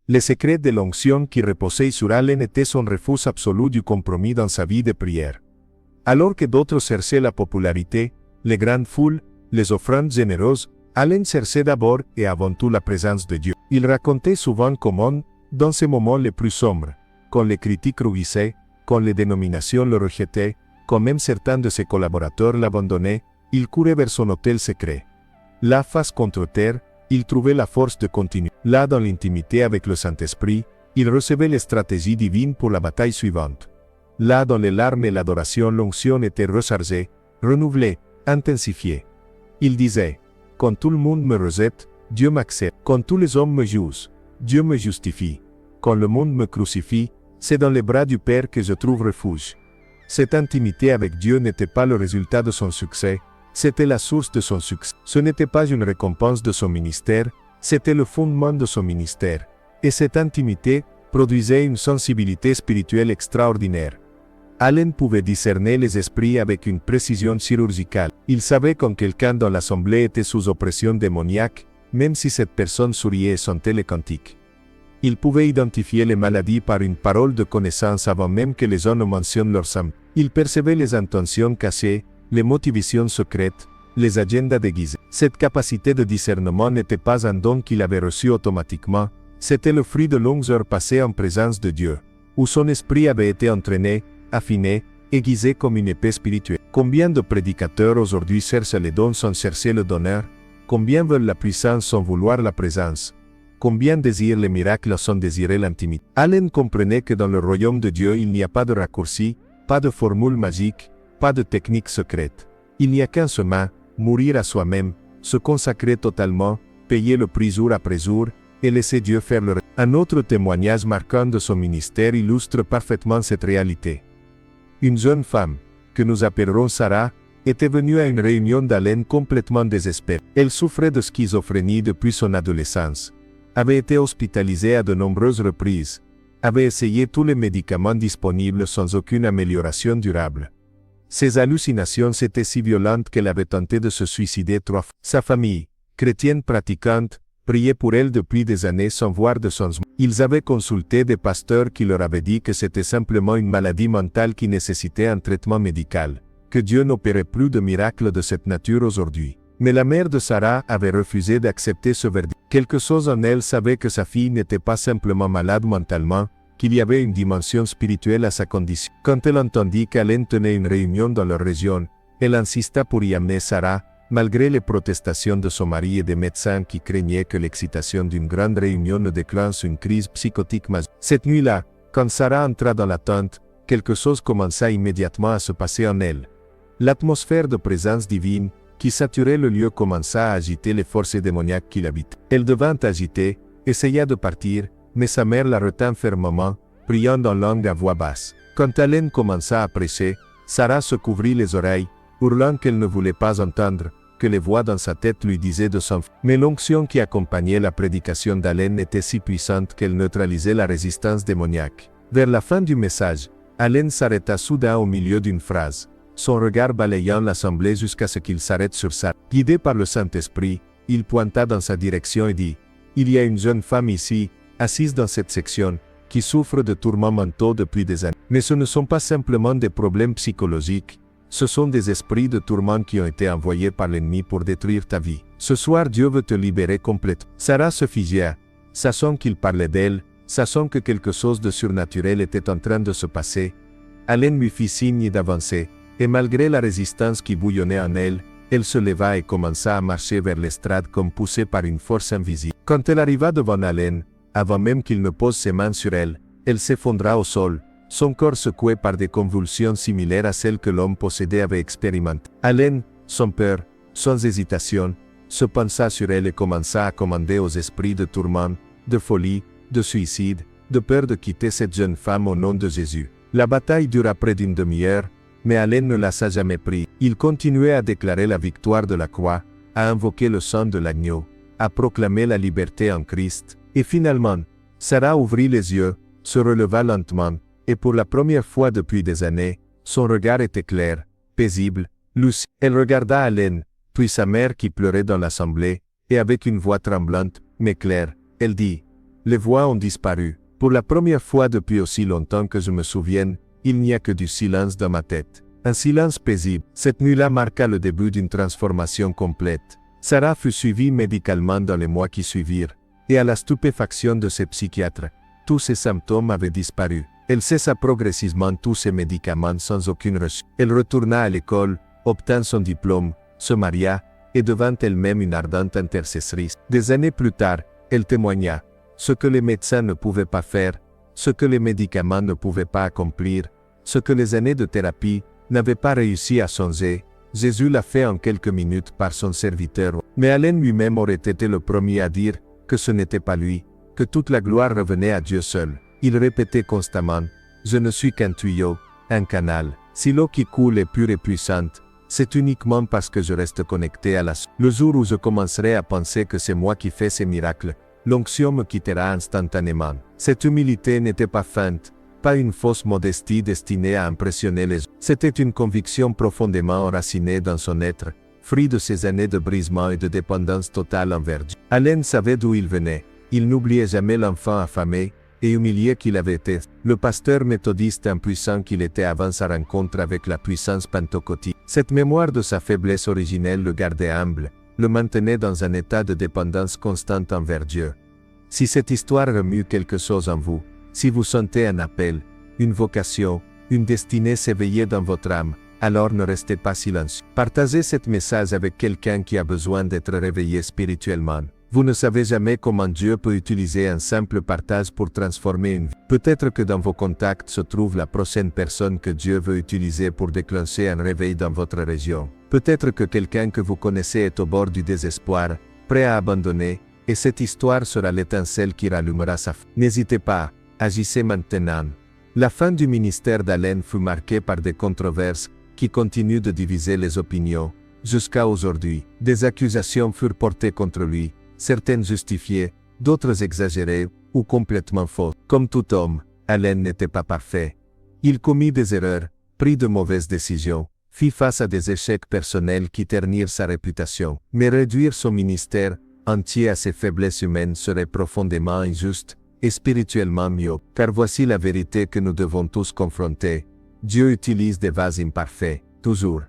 Le secret de l'onction qui reposait sur Allen était son refus absolu du compromis dans sa vie de prière. Alors que d'autres cherchaient la popularité, les grandes foules, les offrandes généreuses, Allen cherchait d'abord et avant tout la présence de Dieu. Il racontait souvent comment, dans ces moments les plus sombres, quand les critiques rougissaient, quand les dénominations le rejetaient, quand même certains de ses collaborateurs l'abandonnaient, il courait vers son hôtel secret. Là, face contre terre, il trouvait la force de continuer. Là, dans l'intimité avec le Saint-Esprit, il recevait les stratégies divines pour la bataille suivante. Là, dans les larmes et l'adoration, l'onction était rechargée, renouvelée, intensifiée. Il disait, « Quand tout le monde me rejette, Dieu m'accepte. Quand tous les hommes me jugent, Dieu me justifie. Quand le monde me crucifie, c'est dans les bras du Père que je trouve refuge. » Cette intimité avec Dieu n'était pas le résultat de son succès, c'était la source de son succès. Ce n'était pas une récompense de son ministère, c'était le fondement de son ministère. Et cette intimité produisait une sensibilité spirituelle extraordinaire. Allen pouvait discerner les esprits avec une précision chirurgicale. Il savait quand quelqu'un dans l'assemblée était sous oppression démoniaque, même si cette personne souriait et chantait les cantiques. Il pouvait identifier les maladies par une parole de connaissance avant même que les gens ne mentionnent leur symptômes. Il percevait les intentions cachées, les motivations secrètes, les agendas déguisés. Cette capacité de discernement n'était pas un don qu'il avait reçu automatiquement, c'était le fruit de longues heures passées en présence de Dieu, où son esprit avait été entraîné, affiné, aiguisé comme une épée spirituelle. Combien de prédicateurs aujourd'hui cherchent les dons sans chercher le donneur? Combien veulent la puissance sans vouloir la présence? Combien désirent les miracles sans désirer l'intimité? Allen comprenait que dans le royaume de Dieu il n'y a pas de raccourci, pas de formule magique, pas de technique secrète. Il n'y a qu'un chemin, mourir à soi-même, se consacrer totalement, payer le prix jour après jour, et laisser Dieu faire le reste. Un autre témoignage marquant de son ministère illustre parfaitement cette réalité. Une jeune femme, que nous appellerons Sarah, était venue à une réunion d'Allen complètement désespérée. Elle souffrait de schizophrénie depuis son adolescence, avait été hospitalisée à de nombreuses reprises, avait essayé tous les médicaments disponibles sans aucune amélioration durable. Ses hallucinations étaient si violentes qu'elle avait tenté de se suicider 3 fois. Sa famille, chrétienne pratiquante, priait pour elle depuis des années sans voir de changement. Ils avaient consulté des pasteurs qui leur avaient dit que c'était simplement une maladie mentale qui nécessitait un traitement médical, que Dieu n'opérait plus de miracles de cette nature aujourd'hui. Mais la mère de Sarah avait refusé d'accepter ce verdict. Quelque chose en elle savait que sa fille n'était pas simplement malade mentalement, qu'il y avait une dimension spirituelle à sa condition. Quand elle entendit qu'Allen tenait une réunion dans leur région, elle insista pour y amener Sarah, malgré les protestations de son mari et des médecins qui craignaient que l'excitation d'une grande réunion ne déclenche une crise psychotique majeure. Cette nuit-là, quand Sarah entra dans la tente, quelque chose commença immédiatement à se passer en elle. L'atmosphère de présence divine, qui saturait le lieu, commença à agiter les forces démoniaques qui l'habitaient. Elle devint agitée, essaya de partir, mais sa mère la retint fermement, priant dans langue à voix basse. Quand Allen commença à prêcher, Sarah se couvrit les oreilles, hurlant qu'elle ne voulait pas entendre, que les voix dans sa tête lui disaient de s'enfuir. Mais l'onction qui accompagnait la prédication d'Allen était si puissante qu'elle neutralisait la résistance démoniaque. Vers la fin du message, Allen s'arrêta soudain au milieu d'une phrase, son regard balayant l'assemblée jusqu'à ce qu'il s'arrête sur Sarah. Guidé par le Saint-Esprit, il pointa dans sa direction et dit, « Il y a une jeune femme ici, assise dans cette section, qui souffre de tourments mentaux depuis des années. Mais ce ne sont pas simplement des problèmes psychologiques, ce sont des esprits de tourment qui ont été envoyés par l'ennemi pour détruire ta vie. Ce soir Dieu veut te libérer complètement. » Sarah se figea, sachant qu'il parlait d'elle, sachant que quelque chose de surnaturel était en train de se passer. Allen lui fit signe d'avancer, et malgré la résistance qui bouillonnait en elle, elle se leva et commença à marcher vers l'estrade comme poussée par une force invisible. Quand elle arriva devant Allen, avant même qu'il ne pose ses mains sur elle, elle s'effondra au sol, son corps secoué par des convulsions similaires à celles que l'homme possédé avait expérimentées. Allen, sans peur, sans hésitation, se pencha sur elle et commença à commander aux esprits de tourment, de folie, de suicide, de peur de quitter cette jeune femme au nom de Jésus. La bataille dura près d'une demi-heure, mais Allen ne lâcha jamais prise. Il continuait à déclarer la victoire de la croix, à invoquer le sang de l'agneau, à proclamer la liberté en Christ. Et finalement, Sarah ouvrit les yeux, se releva lentement, et pour la première fois depuis des années, son regard était clair, paisible, lucide. Elle regarda Allen, puis sa mère qui pleurait dans l'assemblée, et avec une voix tremblante, mais claire, elle dit, « Les voix ont disparu. Pour la première fois depuis aussi longtemps que je me souvienne, il n'y a que du silence dans ma tête. Un silence paisible. Cette nuit-là marqua le début d'une transformation complète. Sarah fut suivie médicalement dans les mois qui suivirent, et à la stupéfaction de ses psychiatres, tous ses symptômes avaient disparu. Elle cessa progressivement tous ses médicaments sans aucune reçue. Elle retourna à l'école, obtint son diplôme, se maria, et devint elle-même une ardente intercessrice. Des années plus tard, elle témoigna. Ce que les médecins ne pouvaient pas faire, ce que les médicaments ne pouvaient pas accomplir, ce que les années de thérapie n'avaient pas réussi à changer, Jésus l'a fait en quelques minutes par son serviteur. Mais Allen lui-même aurait été le premier à dire que ce n'était pas lui, que toute la gloire revenait à Dieu seul. Il répétait constamment, « Je ne suis qu'un tuyau, un canal. Si l'eau qui coule est pure et puissante, c'est uniquement parce que je reste connecté à la source. Le jour où je commencerai à penser que c'est moi qui fais ces miracles, l'onction me quittera instantanément. » Cette humilité n'était pas feinte, pas une fausse modestie destinée à impressionner les autres. C'était une conviction profondément enracinée dans son être, fruit de ses années de brisement et de dépendance totale envers Dieu. Allen savait d'où il venait. Il n'oubliait jamais l'enfant affamé et humilié qu'il avait été, le pasteur méthodiste impuissant qu'il était avant sa rencontre avec la puissance pentecôtiste. Cette mémoire de sa faiblesse originelle le gardait humble, le maintenait dans un état de dépendance constante envers Dieu. Si cette histoire remue quelque chose en vous, si vous sentez un appel, une vocation, une destinée s'éveiller dans votre âme, alors ne restez pas silencieux. Partagez cette message avec quelqu'un qui a besoin d'être réveillé spirituellement. Vous ne savez jamais comment Dieu peut utiliser un simple partage pour transformer une vie. Peut-être que dans vos contacts se trouve la prochaine personne que Dieu veut utiliser pour déclencher un réveil dans votre région. Peut-être que quelqu'un que vous connaissez est au bord du désespoir, prêt à abandonner, et cette histoire sera l'étincelle qui rallumera sa flamme. N'hésitez pas, agissez maintenant. La fin du ministère d'Allen fut marquée par des controverses qui continuent de diviser les opinions. Jusqu'à aujourd'hui, des accusations furent portées contre lui, certaines justifiées, d'autres exagérées ou complètement fausses. Comme tout homme, Allen n'était pas parfait. Il commit des erreurs, prit de mauvaises décisions, fit face à des échecs personnels qui ternirent sa réputation. Mais réduire son ministère entier à ses faiblesses humaines serait profondément injuste et spirituellement myope. Car voici la vérité que nous devons tous confronter. Dieu utilise des vases imparfaits, toujours.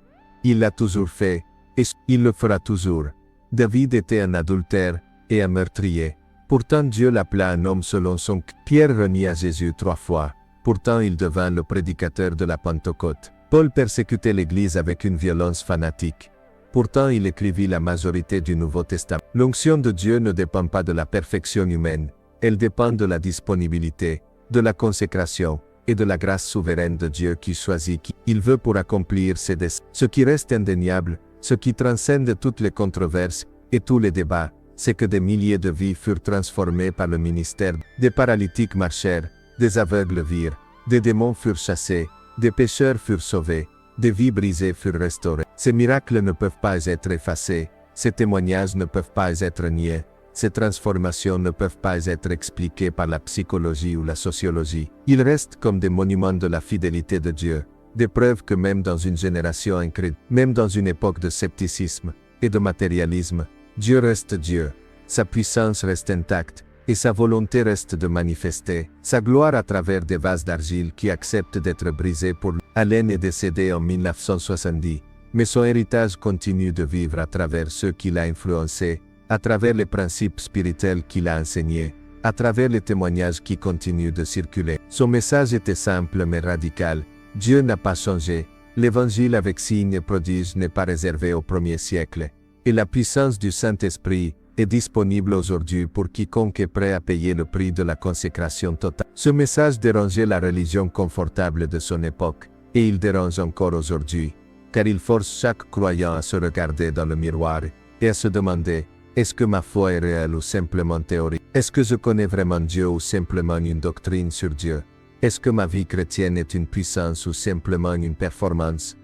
Il l'a toujours fait, et il le fera toujours. David était un adultère et un meurtrier. Pourtant Dieu l'appela un homme selon son cœur. Pierre renia Jésus 3 fois. Pourtant il devint le prédicateur de la Pentecôte. Paul persécutait l'Église avec une violence fanatique. Pourtant il écrivit la majorité du Nouveau Testament. L'onction de Dieu ne dépend pas de la perfection humaine. Elle dépend de la disponibilité, de la consécration et de la grâce souveraine de Dieu qui choisit qui il veut pour accomplir ses desseins. Ce qui reste indéniable, ce qui transcende toutes les controverses et tous les débats, c'est que des milliers de vies furent transformées par le ministère. Des paralytiques marchèrent, des aveugles virent, des démons furent chassés, des pécheurs furent sauvés, des vies brisées furent restaurées. Ces miracles ne peuvent pas être effacés, ces témoignages ne peuvent pas être niés, ces transformations ne peuvent pas être expliquées par la psychologie ou la sociologie. Ils restent comme des monuments de la fidélité de Dieu. Des preuves que même dans une génération incrédule, même dans une époque de scepticisme et de matérialisme, Dieu reste Dieu, sa puissance reste intacte, et sa volonté reste de manifester sa gloire à travers des vases d'argile qui acceptent d'être brisés pour lui. Allen est décédé en 1970, mais son héritage continue de vivre à travers ceux qu'il a influencés, à travers les principes spirituels qu'il a enseignés, à travers les témoignages qui continuent de circuler. Son message était simple mais radical. Dieu n'a pas changé, l'évangile avec signes et prodiges n'est pas réservé au premier siècle, et la puissance du Saint-Esprit est disponible aujourd'hui pour quiconque est prêt à payer le prix de la consécration totale. Ce message dérangeait la religion confortable de son époque, et il dérange encore aujourd'hui, car il force chaque croyant à se regarder dans le miroir, et à se demander, est-ce que ma foi est réelle ou simplement théorique? Est-ce que je connais vraiment Dieu ou simplement une doctrine sur Dieu? Est-ce que ma vie chrétienne est une puissance ou simplement une performance?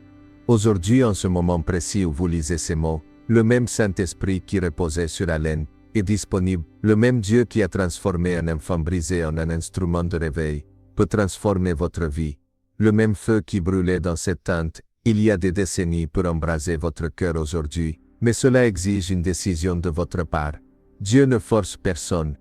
Aujourd'hui, en ce moment précis où vous lisez ces mots, le même Saint-Esprit qui reposait sur Allen est disponible. Le même Dieu qui a transformé un enfant brisé en un instrument de réveil peut transformer votre vie. Le même feu qui brûlait dans cette tente il y a des décennies peut embraser votre cœur aujourd'hui, mais cela exige une décision de votre part. Dieu ne force personne,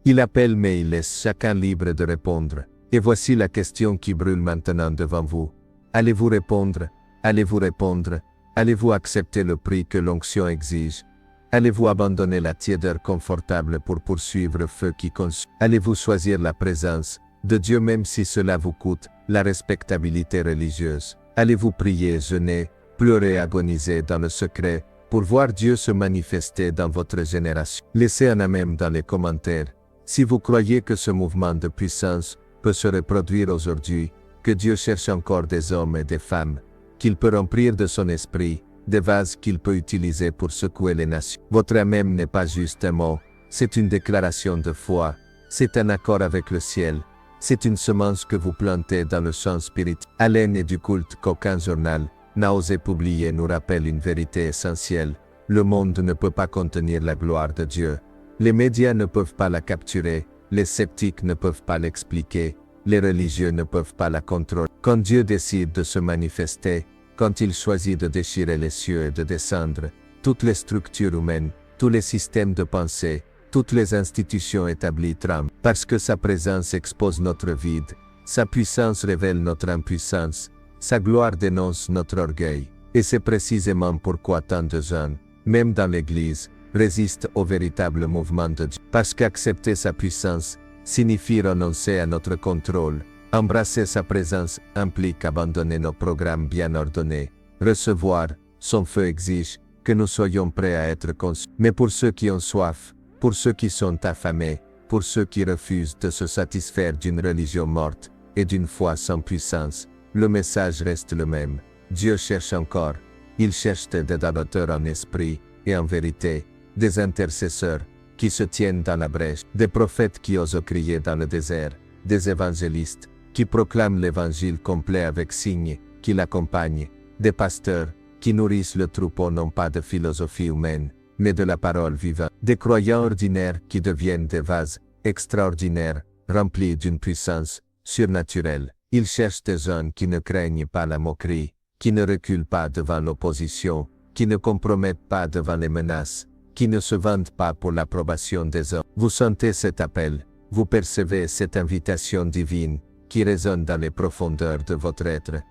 Il appelle mais il laisse chacun libre de répondre. Et voici la question qui brûle maintenant devant vous. Allez-vous répondre? Allez-vous répondre? Allez-vous accepter le prix que l'onction exige? Allez-vous abandonner la tiédeur confortable pour poursuivre le feu qui consume? Allez-vous choisir la présence de Dieu même si cela vous coûte la respectabilité religieuse? Allez-vous prier, jeûner, pleurer, agoniser dans le secret pour voir Dieu se manifester dans votre génération? Laissez un amen dans les commentaires si vous croyez que ce mouvement de puissance peut se reproduire aujourd'hui, que Dieu cherche encore des hommes et des femmes, qu'il peut remplir de son esprit, des vases qu'il peut utiliser pour secouer les nations. Votre amen n'est pas juste un mot, c'est une déclaration de foi, c'est un accord avec le ciel, c'est une semence que vous plantez dans le champ spirituel. Haleine et du culte qu'aucun journal n'a osé publier nous rappelle une vérité essentielle. Le monde ne peut pas contenir la gloire de Dieu. Les médias ne peuvent pas la capturer, les sceptiques ne peuvent pas l'expliquer, les religieux ne peuvent pas la contrôler. Quand Dieu décide de se manifester, quand il choisit de déchirer les cieux et de descendre, toutes les structures humaines, tous les systèmes de pensée, toutes les institutions établies tremblent, parce que sa présence expose notre vide, sa puissance révèle notre impuissance, sa gloire dénonce notre orgueil. Et c'est précisément pourquoi tant de jeunes, même dans l'Église, résistent au véritable mouvement de Dieu. Parce qu'accepter sa puissance signifie renoncer à notre contrôle. Embrasser sa présence implique abandonner nos programmes bien ordonnés. Recevoir son feu exige que nous soyons prêts à être consumés. Mais pour ceux qui ont soif, pour ceux qui sont affamés, pour ceux qui refusent de se satisfaire d'une religion morte et d'une foi sans puissance, le message reste le même. Dieu cherche encore. Il cherche des adorateurs en esprit et en vérité, des intercesseurs qui se tiennent dans la brèche, des prophètes qui osent crier dans le désert, des évangélistes qui proclament l'évangile complet avec signes qui l'accompagnent, des pasteurs qui nourrissent le troupeau non pas de philosophie humaine, mais de la parole vivante, des croyants ordinaires qui deviennent des vases extraordinaires, remplis d'une puissance surnaturelle. Il cherche des jeunes qui ne craignent pas la moquerie, qui ne reculent pas devant l'opposition, qui ne compromettent pas devant les menaces, qui ne se vendent pas pour l'approbation des hommes. Vous sentez cet appel, vous percevez cette invitation divine qui résonne dans les profondeurs de votre être.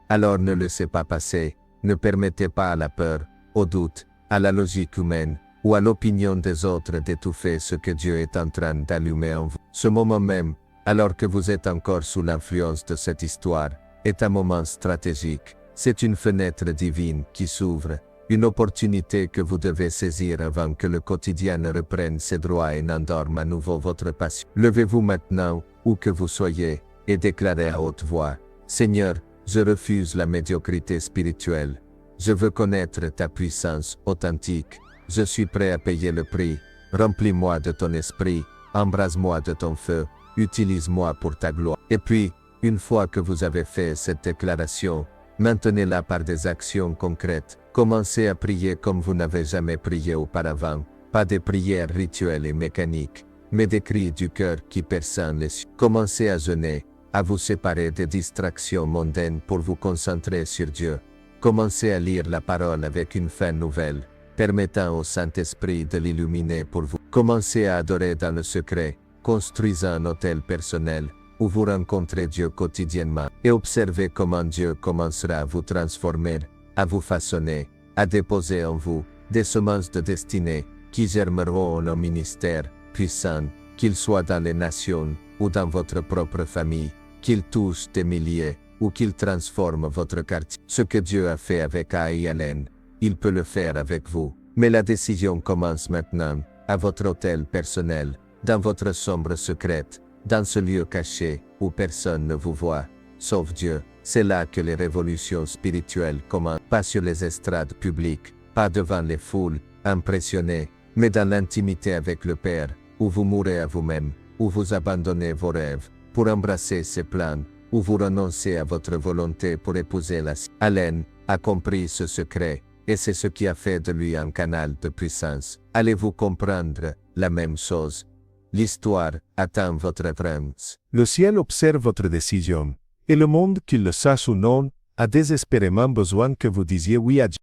Alors ne laissez pas passer, ne permettez pas à la peur, au doute, à la logique humaine ou à l'opinion des autres d'étouffer ce que Dieu est en train d'allumer en vous. Ce moment même, alors que vous êtes encore sous l'influence de cette histoire, est un moment stratégique. C'est une fenêtre divine qui s'ouvre, une opportunité que vous devez saisir avant que le quotidien ne reprenne ses droits et n'endorme à nouveau votre passion. Levez-vous maintenant, où que vous soyez, et déclarez à haute voix: Seigneur, je refuse la médiocrité spirituelle. Je veux connaître ta puissance authentique. Je suis prêt à payer le prix. Remplis-moi de ton esprit, embrase-moi de ton feu, utilise-moi pour ta gloire. Et puis, une fois que vous avez fait cette déclaration, maintenez-la par des actions concrètes. Commencez à prier comme vous n'avez jamais prié auparavant. Pas des prières rituelles et mécaniques, mais des cris du cœur qui perçant les cieux. Commencez à jeûner, à vous séparer des distractions mondaines pour vous concentrer sur Dieu. Commencez à lire la parole avec une fin nouvelle, permettant au Saint-Esprit de l'illuminer pour vous. Commencez à adorer dans le secret, construisant un autel personnel, où vous rencontrez Dieu quotidiennement, et observez comment Dieu commencera à vous transformer, à vous façonner, à déposer en vous des semences de destinée qui germeront en un ministère puissant, qu'il soit dans les nations ou dans votre propre famille, qu'il touche des milliers ou qu'il transforme votre quartier. Ce que Dieu a fait avec Haleine, il peut le faire avec vous. Mais la décision commence maintenant, à votre hôtel personnel, dans votre chambre secrète, dans ce lieu caché où personne ne vous voit, sauf Dieu. C'est là que les révolutions spirituelles commencent, pas sur les estrades publiques, pas devant les foules, impressionnées, mais dans l'intimité avec le Père, où vous mourrez à vous-même, où vous abandonnez vos rêves, pour embrasser ses plans, où vous renoncez à votre volonté pour épouser la sienne. Haleine a compris ce secret, et c'est ce qui a fait de lui un canal de puissance. Allez-vous comprendre la même chose? L'histoire attend votre réponse. Le ciel observe votre décision, et le monde, qu'il le sache ou non, a désespérément besoin que vous disiez oui à Dieu.